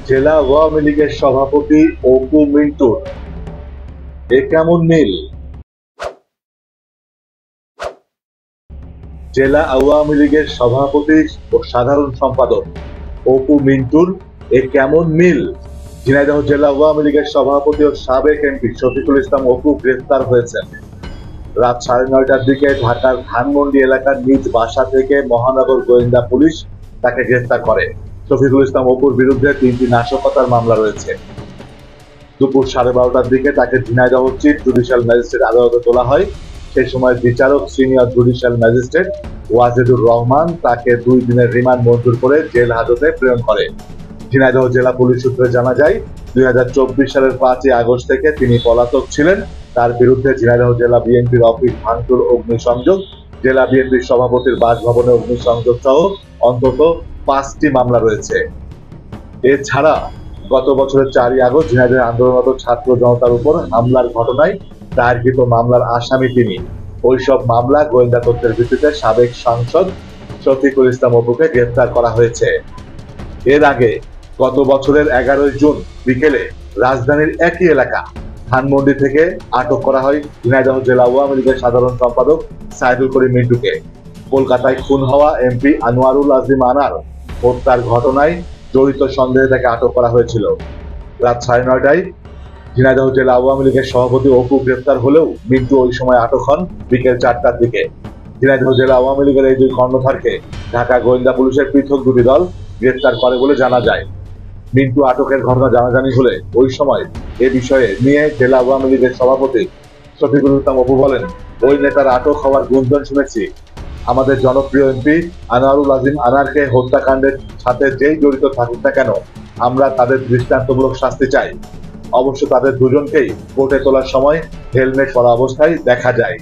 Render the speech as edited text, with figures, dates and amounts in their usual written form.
জেলা আওয়ামী লীগের সভাপতি অপু মিন্টুর এ কেমন মিল? জেলা আওয়ামী লীগের সভাপতি ও সাধারণ সম্পাদক অপু মিন্টুর এ কেমন মিল? ঝিনাইদহ জেলা আওয়ামী লীগের সভাপতি ও সাবেক এমপি শফিকুল ইসলাম অপু গ্রেফতার হয়েছেন। রাত 9:30টার দিকে ঢাকার ধানমন্ডি এলাকার নিজ বাসা থেকে মহানগর গোয়েন্দা পুলিশ তাকে গ্রেফতার করে। শফিকুল ইসলাম অপুর বিরুদ্ধে 3টি নাশকতার মামলা রয়েছে। দুপুর 12:30টার দিকে তাকে ঝিনাইদহ চিফ জুডিশিয়াল ম্যাজিস্ট্রেট আদালতে তোলা হয়। সেই সময় বিচারক সিনিয়র জুডিশিয়াল ম্যাজিস্ট্রেট ওয়াজেদুর রহমান তাকে 2 দিনের রিমান্ড মঞ্জুর করে জেল হাজতে প্রেরণ করে। ঝিনাইদহ জেলা পুলিশ সূত্রে জানা যায়, 2024 সালের 5ই আগস্ট থেকে তিনি পলাতক ছিলেন। তার বিরুদ্ধে ঝিনাইদহ জেলা বিএনপির অফিস ভাঙচুর, অগ্নিসংযোগ, জেলা বিএনপির সভাপতির বাসভবনে অগ্নিসংযোগ সহ অন্তত 5টি মামলা রয়েছে। এছাড়া গত বছরের 4ই আগস্ট ঝিনাইদহে আন্দোলনরত ছাত্র জনতার উপর হামলার ঘটনায় দায়েরকৃত মামলার আসামি তিনি। ওইসব মামলা গোয়েন্দা তথ্যের ভিত্তিতে সাবেক সাংসদ শফিকুল ইসলাম অপুকে গ্রেফতার করা হয়েছে। এর আগে গত বছরের 11ই জুন বিকেলে রাজধানীর একই এলাকা ধানমন্ডি থেকে আটক করা হয় ঝিনাইদহ জেলা আওয়ামী লীগের সাধারণ সম্পাদক সাইদুল করিম মিন্টুকে। কলকাতায় খুন হওয়া এমপি আনোয়ারুল আজিম আনার হত্যার ঘটনায় জড়িত সন্দেহে তাকে আটক করা হয়েছিল। রাত 9:30টায় ঝিনাইদহ জেলা আওয়ামী লীগের সভাপতি অপু গ্রেফতার হলেও মিন্টু ওই সময় আটক হন বিকেল 4টার দিকে। ঝিনাইদহ জেলা আওয়ামী লীগের এই 2 কর্ণধারকে ঢাকা গোয়েন্দা পুলিশের পৃথক 2টি দল গ্রেফতার করে বলে জানা যায়। মিন্টু আটকের ঘটনা জানাজানি হলে ওই সময় এ বিষয়ে নিয়ে জেলা আওয়ামী লীগের সভাপতি শফিকুল ইসলাম অপু বলেন, ওই নেতার আটক হওয়ার গুঞ্জন শুনেছি। আমাদের জনপ্রিয় এমপি আনোয়ারুল আজিম আনারকে হত্যাকাণ্ডের সাথে যেই জড়িত থাকুক না কেন, আমরা তাদের দৃষ্টান্তমূলক শাস্তি চাই। অবশ্য তাদের দুজনকেই কোর্টে তোলার সময় হেলমেট পরা অবস্থায় দেখা যায়।